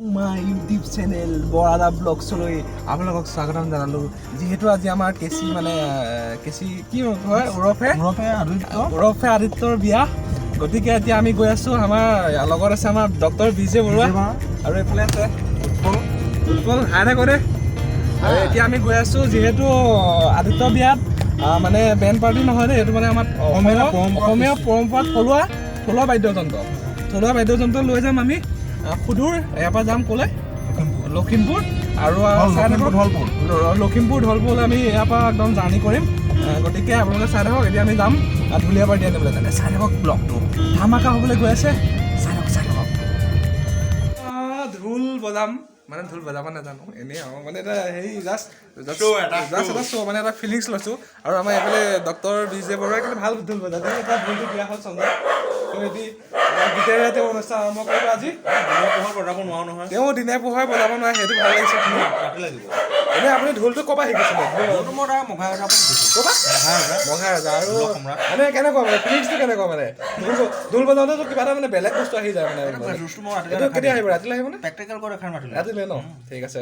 My YouTube channel বৰাদা ব্লগছলৈ আপোনালোকক স্বাগতম জনালোঁ। যিহেতু আজি আমাৰ কেচি কেচি কি হয় ওৰফে আদিত্যৰ বিয়া, গতিকে এতিয়া আমি গৈ আছোঁ। আমাৰ লগত আছে আমাৰ ডক্টৰ বিজে বৰুৱা আৰু এইফালে আছে উৎপল হাই কৰে। আৰু এতিয়া আমি গৈ আছোঁ যিহেতু আদিত্যৰ বিয়াত বেণ্ড পাৰ্টি নহয় দেই, এইটো আমাৰ অসমীয়া পৰম্পৰাত থলুৱা বাদ্যযন্ত্ৰ লৈ যাম আমি সুদূৰ। ইয়াৰ পৰা যাম ক'লে লখিমপুৰ আৰু লখিমপুৰ ঢলপুৰলৈ আমি ইয়াৰ পৰা একদম জাৰ্ণি কৰিম। গতিকে আপোনালোকে চাই থাকক। এতিয়া আমি যাম ঢুলীয়া পাৰ্টি আনিবলৈ কাৰণে। চাই থাকক, ব্লগটো ধামাকা হ'বলৈ গৈ আছে। চাই থাকক। ঢোল বজাম ঢোল বজাব নাজানো, এনেই এটা হেৰি জাষ্ট এটা শ্ব' এটা ফিলিংছ লৈছোঁ। আৰু আমাৰ এইফালে ডক্টৰ বিজে বৰুৱাই কিন্তু ভাল ঢোল বজায়। এটা ঢোলটো দিয়া হ'ল চন্দ্ৰ গীতেৰে তেওঁ অনুষ্ঠান আৰম্ভ কৰিব আজি। বজাব নোৱাৰো নহয়, তেওঁ দিনে পোহৰে বজাব নোৱাৰে, সেইটো ভাল লাগিছে। এনেই আপুনি ঢোলটো ক'ৰ পৰা শিকিছিলে? মঘা ৰজা। আৰু কেনেকুৱা ফিলিংছটো কেনেকুৱা ঢোল বজাওঁতেতো কিবা এটা বেলেগ বস্তু আহি যায় এইটো কেতিয়া আহিব? ৰাতিলৈ আহিব নে? ৰাতিলৈ ন? ঠিক আছে,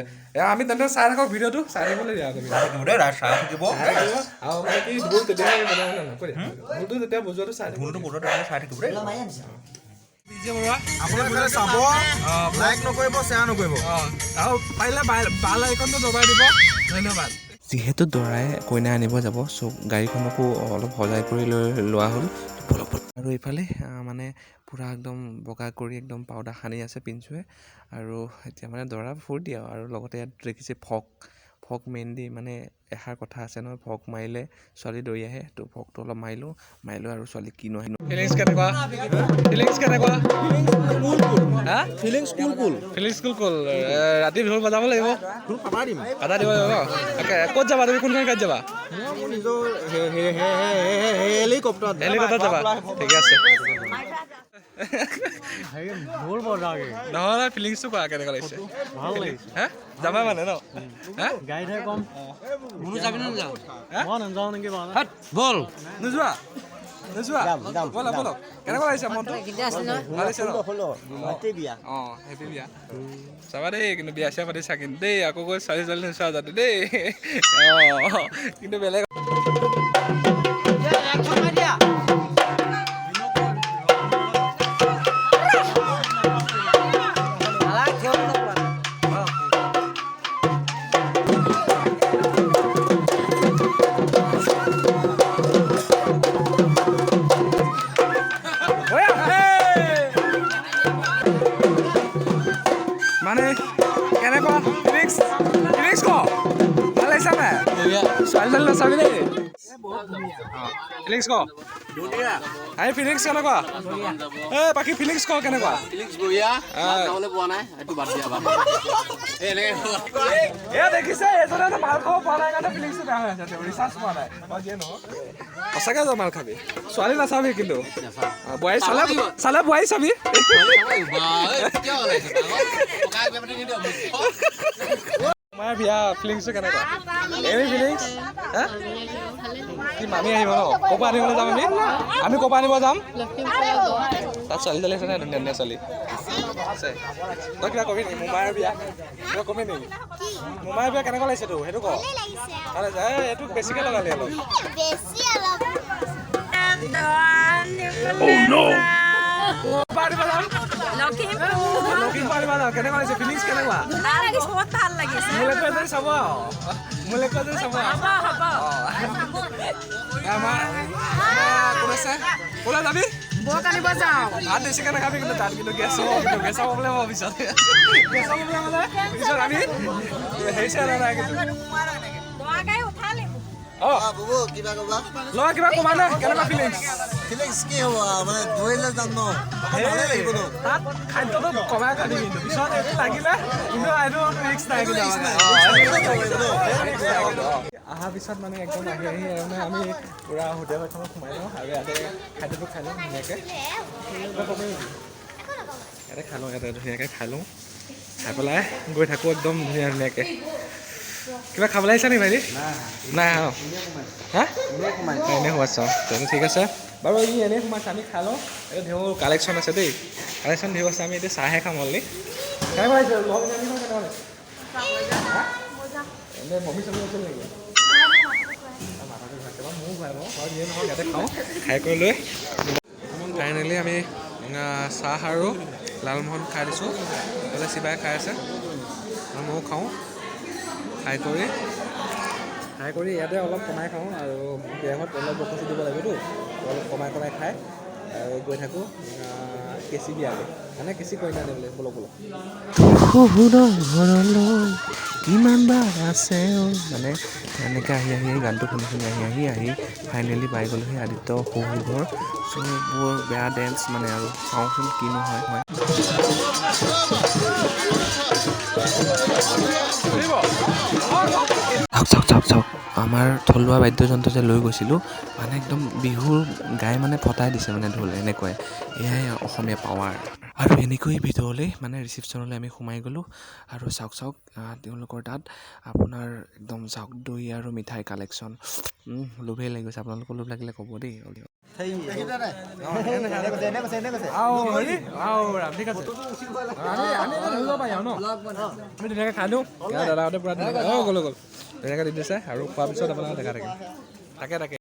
আমি তেন্তে চাই থাকক ভিডিঅ'টো। চাই থাকিবলৈ দিয়া আৰু কি ঢোল তেতিয়া ঢোলটো যেতিয়া বজোৱাটো চাই থাকিব। বিজে বৰুৱা আপোনালোকে চাব, লাইক নকৰিব, শ্বেয়াৰ নকৰিব, আৰু পাৰিলে বেল আইকনটো দবাই দিব। ধন্যবাদ। যিহেতু দৰাই কইনা আনিব যাব, চ' গাড়ীখনকো অলপ সজাই কৰি লোৱা হ'ল। আৰু এইফালে পূৰা একদম বগা কৰি একদম পাউডাৰ সানি আছে পিঞ্চুৱে। আৰু এতিয়া দৰা ফূৰ্তি আৰু লগতে ইয়াত দেখিছে ফক মেইনলি এষাৰ কথা আছে নহয়, ফক মাৰিলে ছোৱালী দৌৰি আহে। তো ফকটো অলপ মাৰিলোঁ আৰু ছোৱালী কি নহয়। ফিলিংছ কেনেকুৱা? ৰাতি ঢোল বজাব লাগিব, আদা দিব লাগিব ন? ক'ত যাবা তুমি? কোনখন গাড়ীত যাবা? হেলিকপ্টাৰত যাবা? ঠিকে আছে। নহয়, ফিলিংছটো কোৱা কেনেকুৱা লাগিছে? হা যাবা ন? নোযোৱা? ব'লক। কেনেকুৱা লাগিছে মনটো? হেপী বিয়া চাবা দেই, কিন্তু বিয়া চিয়া পাতিছা কিন্তু দেই। আকৌ গৈ ছোৱালী নোচোৱা যাতে দেই। কিন্তু বেলেগ কেনেকুৱা ফিলিংছ ক? ভাল লাগিছে নাই? ছোৱালী নাচাবি দেই। ফিলিংছ ক? ফিলিংছ কেনেকুৱা? বাকী ফিলিংছ ক কেনেকুৱা? দেখিছে এজনে মাল খাব পৰা নাই কাৰণে ফিলিংছটো বেয়া হৈ আছে। তেওঁ ৰিচাৰ্জ পোৱা নাই। সঁচাকে যা মাল খাবি, ছোৱালী নাচাবি কিন্তু। বোৱাৰী চালে বোৱাৰী চাবি। তোমাৰ বিয়া ফিলিংছটো কেনেকুৱা? Any feelings? কি মামী আহিব ন? ক'ৰ পৰা আনিবলৈ যাম আমি ক'ৰ পৰা আনিব যাম? তাত ছোৱালী আছে নাই? ধুনীয়া ছোৱালী আছে। তই কিবা কবি নেকি? মোমাইৰ বিয়া কিবা কবি নেকি? মোমাইৰ বিয়া কেনেকুৱা লাগিছে তোৰ? সেইটো ক। এইটো বেছিকে লগালি অলপ। কেনেকুৱা লাগিছে ফিলিংছ? কেনেকুৱা? মোলৈকে যদি চাব কোন আছে? ক'লৈ যাবি? ভাত বেছিকৈ নাখাবি কিন্তু তাত কিন্তু গেছ প্ৰব্লেম হ'ব পিছত। পিছত আমি হেৰি চাই নাই কিন্তু ল'ৰা কিবা কমা নে? কেনেকুৱা ফিলিংছ? কি হ'ব দৌৰিলে যাম ন? তাত খাদ্যটো কমাই খাবি কিন্তু পিছত এইটো লাগিলে কিন্তু এইটো ৰিক্স নাই কিন্তু। অহাৰ পিছত একদম আহি আমি পূৰা হোটেল এখনত সোমাই লওঁ আৰু ইয়াতে খাদ্যটো খাই লওঁ ধুনীয়াকৈ। ইয়াতে ধুনীয়াকৈ খাই লওঁ। খাই পেলাই গৈ থাকোঁ একদম ধুনীয়াকৈ। কিবা খাবলৈ আহিছা নেকি ভাইটি? নাই হা এনেই সোমাইছ? তেনে ঠিক আছে বাৰু। এনেই সোমাইছে, আমি খাই লওঁ। এইটো ধেৰ কালেকশ্যন আছে দেই, কালেকশ্যন ধেৰ আছে। আমি এতিয়া চাহে খাম অলৰেডি। কেনেকুৱা হৈছে লগ জানিব কেনেকুৱা এনে মমি চমি আছিল নেকি ময়ো খুৱাই বাৰু যিয়ে নহয় ইয়াতে খাওঁ খাই কৰি লৈ ফাইনেলি আমি চাহ আৰু লালমোহন খাই দিছোঁ তাতে চিবাই খাই আছে আৰু ময়ো খাওঁ খাই কৰি ইয়াতে অলপ কমাই খাওঁ আৰু বিয়াঘৰত অলপ বকচি দিব লাগিবতো অলপ কমাই খাই আৰু গৈ থাকোঁ কেঁচি বিয়ালৈ মানে কেঁচি কইনা আনিবলৈ বলো কিমান বাৰ আছে মানে এনেকৈ আহি গানটো শুনি আহি ফাইনেলি পাই গ'লোহি আদিত্য শহুৰ চ' বৰ বেয়া ডেন্স মানে আৰু চাওঁচোন কিনো হয় চাওক আমাৰ থলুৱা বাদ্যযন্ত্ৰ যে লৈ গৈছিলোঁ মানে একদম বিহুৰ গাই মানে ফটাই দিছে মানে ঢোল এনেকুৱাই এয়াই অসমীয়া পাৱাৰ আৰু এনেকৈ ভিতৰলৈ মানে ৰিচিপশ্যনলৈ আমি সোমাই গ'লোঁ আৰু চাওক তেওঁলোকৰ তাত আপোনাৰ একদম চাওক দৈ আৰু মিঠাই কালেকশ্যন লোভেই লাগি গৈছে আপোনালোকৰ লোভ লাগিলে ক'ব দেই আমি ধুনীয়াকৈ খাই দিওঁ দাদাহঁতে পূৰা গ'ল ধুনীয়াকৈ দি দিছে আৰু খোৱাৰ পিছত আপোনালোকে দেখা থাকে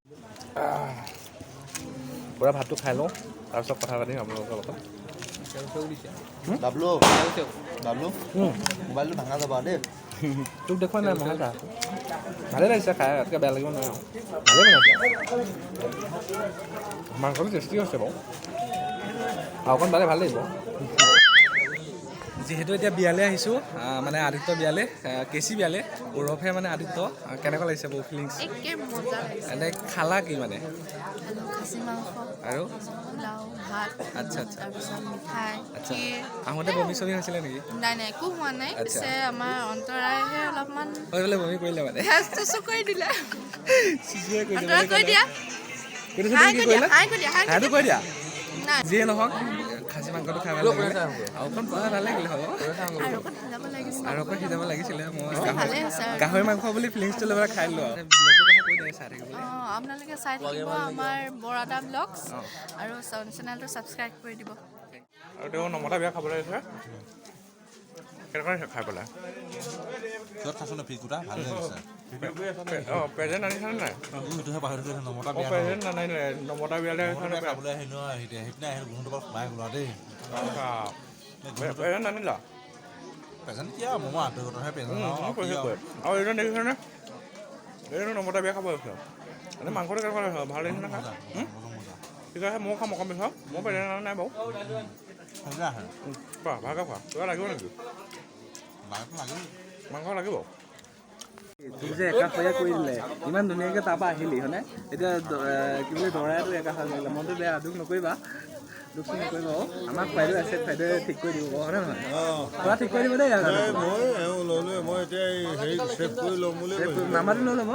পূৰা ভাতটো খাই লওঁ তাৰপিছত কথা পাতিম আপোনালোকৰ লগত বাবলু মোবাইলটো ভাঙা যাবা দেই তোক দেখুৱা নাই মহা ভালেই লাগিছে খাই ইয়াতকৈ বেয়া লাগিব নহয় ভালেই বনাইছে মাংসটো টেষ্টি হৈছে বাৰু আৰু অকণ পালে ভাল লাগিব যিহেতু এতিয়া বিয়ালৈ আহিছোঁ মানে আদিত্য বিয়ালৈ কেঁচি বিয়ালৈ ওৰফে মানে আদিত্য কেনেকুৱা লাগিছে বাৰু ফিলিংছ এনে খালা কি মানে আৰু আচ্ছা আচ্ছা আহোঁতে বমি চমি হৈছিলে নেকি নাই একো হোৱা নাই পিছে আমাৰ অন্তৰাইহে অলপমান হৈ পেলাই বমি কৰিলে মানে কৰি দিলে কৈ দিয়া যিয়ে নহওক খাচী মাংসটো খাই ভাল লাগিলে আৰু অকণ পোৱা ভাল লাগিলে হ'ব আৰু অকণ সিজাব লাগিছিলে মই গাহৰি মাংস বুলি ফিলিংছটো লৈ পেলাই খাই দিলোঁ আপোনালোকে চাই থাকিব আমাৰ বৰাদা ব্লগছ আৰু চেনেলটো ছাবস্ক্ৰাইব কৰি দিব আৰু তেওঁ নমতা বিয়া খাবলৈ আহিছে কেনেকুৱা খাই পেলাই প্ৰেজেণ্ট আনিছেনে নাই প্ৰেজেণ্ট নানানিলে নমতা বিয়ালৈ প্ৰেজেণ্ট আনিলা আৰু এইজন দেখিছেনে এইজন নমতা বিয়া খাব আহিছে মানে মাংসটো কেনেকুৱা লাগিছে ভাল লাগিছে নহয় ঠিক আছে ময়ো খাম অকণ পিছত মই প্ৰেজেণ্ট আনা নাই বাৰু ভালকৈ খোৱা কিবা লাগিব নেকি মাংস লাগিব তুমি যে একাষৰীয়া কৰি দিলে ইমান ধুনীয়াকৈ তাৰপৰা আহিলি হয়নে এতিয়া কি বুলি দৰাইটো একাষৰ কৰিলে মনটো বেয়া দুখ নকৰিবা আমাক বাইদেউ আছে বাইদেৱে ঠিক কৰি দিব হয়নে নহয় পুৰা ঠিক কৰি দিব দেই নাম্বাৰটো লৈ ল'ব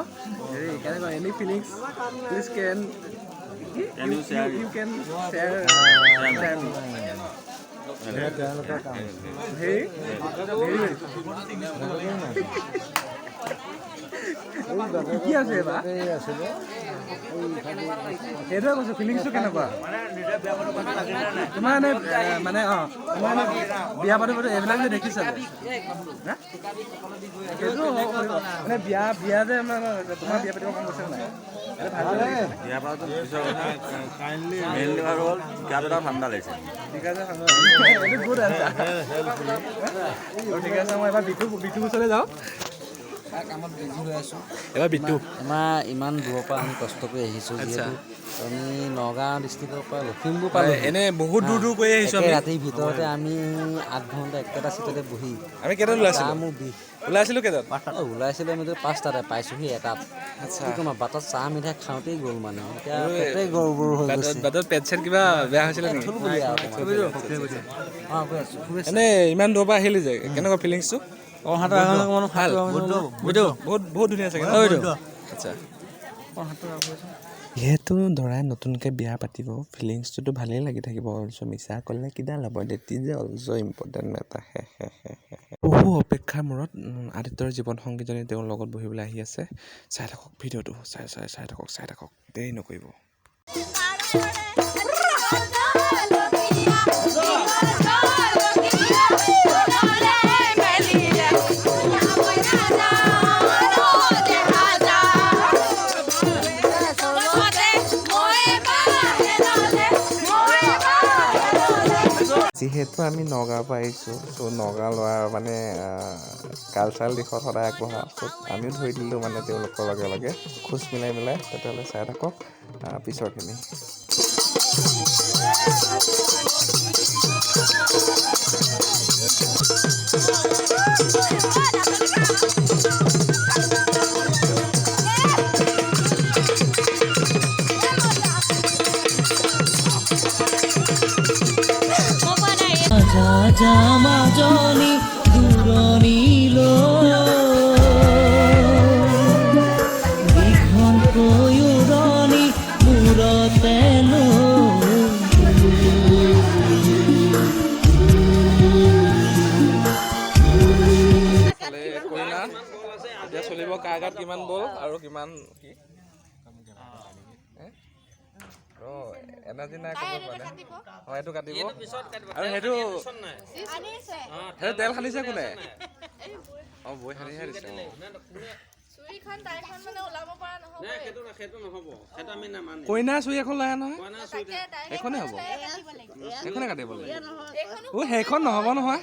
হেৰি কেনেকুৱা any feelings please can you can share কি আছে সেইটোৱে কৈছোঁ ফিলিংছটো কেনেকুৱা তোমাৰ এনে মানে তোমাৰ এনে বিয়া পাতিব এইবিলাক যে দেখিছা সেইটো মানে বিয়া যে তোমাৰ বিয়া পাতিব মন গৈছে নাই বিয়া পাতিব ঠাণ্ডা লাগিছে ঠিক আছে ঠিক আছে মই এবাৰ বিটু ওচৰলৈ যাওঁ কামত বিজি হৈ আছোঁ এবাৰ বিটু আমাৰ ইমান দূৰৰ পৰা আমি কষ্ট কৰি আহিছোঁ যিহেতু আমি নগাঁও ডিষ্ট্ৰিক্টৰ পৰা লখিমপুৰ পালোঁ এনে বহুত দূৰ কৰি আহিছোঁ ৰাতিৰ ভিতৰতে আমি 8 ঘণ্টা একেটা চিটতে বহি আমি কেইটাত ওলাইছিলোঁ মোৰ বিষ ওলাইছিলোঁ কেইটাত ওলাইছিলোঁ আমি 5টাতে পাইছোঁহি এটাত কি ক'ম বাটত চাহ মিঠাই খাওঁতেই গ'ল মানে এতিয়া পেটেই গড় হৈ গৈছে বাটত পেট চেট কিবা বেয়া হৈছিলে নেকি এনে ইমান দূৰৰ পৰা আহিলি যে কেনেকুৱা ফিলিংছটো বহুত ধুনীয়া চাগে আচ্ছা যিহেতু দৰাই নতুনকৈ বিয়া পাতিব ফিলিংছটোতো ভালেই লাগি থাকিব অলছ' মিছা ক'লে কিডাল হ'ব ডেট ইজ অলছ' ইম্পৰ্টেণ্ট এটা বহু অপেক্ষাৰ মূৰত আদিত্যৰ জীৱন সংগীজনী তেওঁৰ লগত বহিবলৈ আহি আছে চাই থাকক ভিডিঅ'টো চাই থাকক দেৰি নকৰিব যিহেতু আমি নগাঁৱৰ পৰা আহিছোঁ ত' নগাঁও ল'ৰা মানে কালচাৰেল দিশত সদায় আগবঢ়া ত' আমিও ধৰি দিলোঁ মানে তেওঁলোকৰ লগে লগে খোজ মিলাই তেতিয়াহ'লে চাই থাকক পিছৰখিনি। মাজনী দূৰণিলৈ দীঘলকৈ উৰণি মূৰতে কইনা এতিয়া চলিব কাৰ গাত কিমান বল আৰু কিমান কি এনাৰ্জি নাই ক'ব পৰা নাই। এইটো কাটিব আৰু সেইটো তেল সানিছে কোনে? বৈ সানিহে দিছে। কইনা চুৰি এখন লাহে নহয় সেইখনে হ'ব সেইখনে কাটিব লাগে। সেইখন নহ'ব নহয়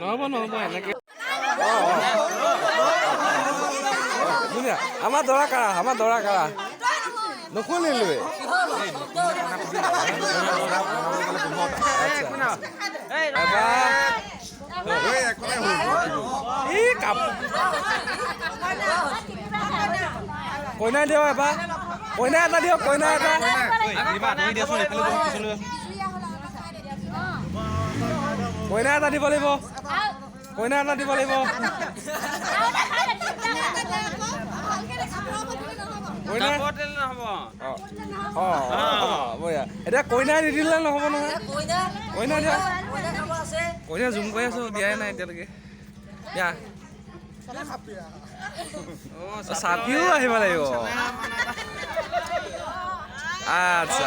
নহ'ব নহয় এনেকে আমাৰ দৰা কাৰা নুশুনিলোৱে কইনা দিয়ক এবাৰ কইনা এটা দিয়ক কইনা এটা কইনা এটা দিব লাগিব কইনা এটা দিব লাগিব এতিয়া কইনা নিদিলে নহ'ব নহয় কইনা দিয়া কইনা জুম কৰি আছো দিয়াই নাই এতিয়ালৈকে দিয়া চাপিও আহিব লাগিব আচ্ছা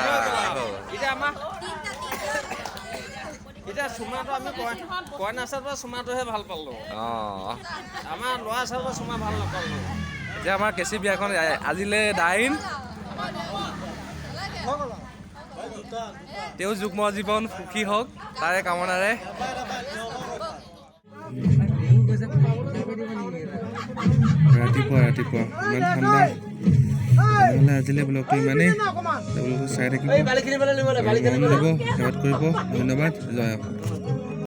এতিয়া চুমাটো আমি কইনা চাৰ পৰা চুমাটোহে ভাল পালোঁ আমাৰ ল'ৰা চাৰ পৰা চুমা ভাল নাপালোঁ। এতিয়া আমাৰ কেঁচি বিয়াখন আজিলে ডাইন তেওঁ যুগ্ম জীৱন সুখী হওক তাৰে কামনাৰে ৰাতিপুৱা ইমান ঠাণ্ডা তেনেহ'লে আজিলৈ ব্লগটো ইমানেই তেওঁলোকে চাই থাকিব মন দিব সেৱাত কৰিব ধন্যবাদ জয় অসম।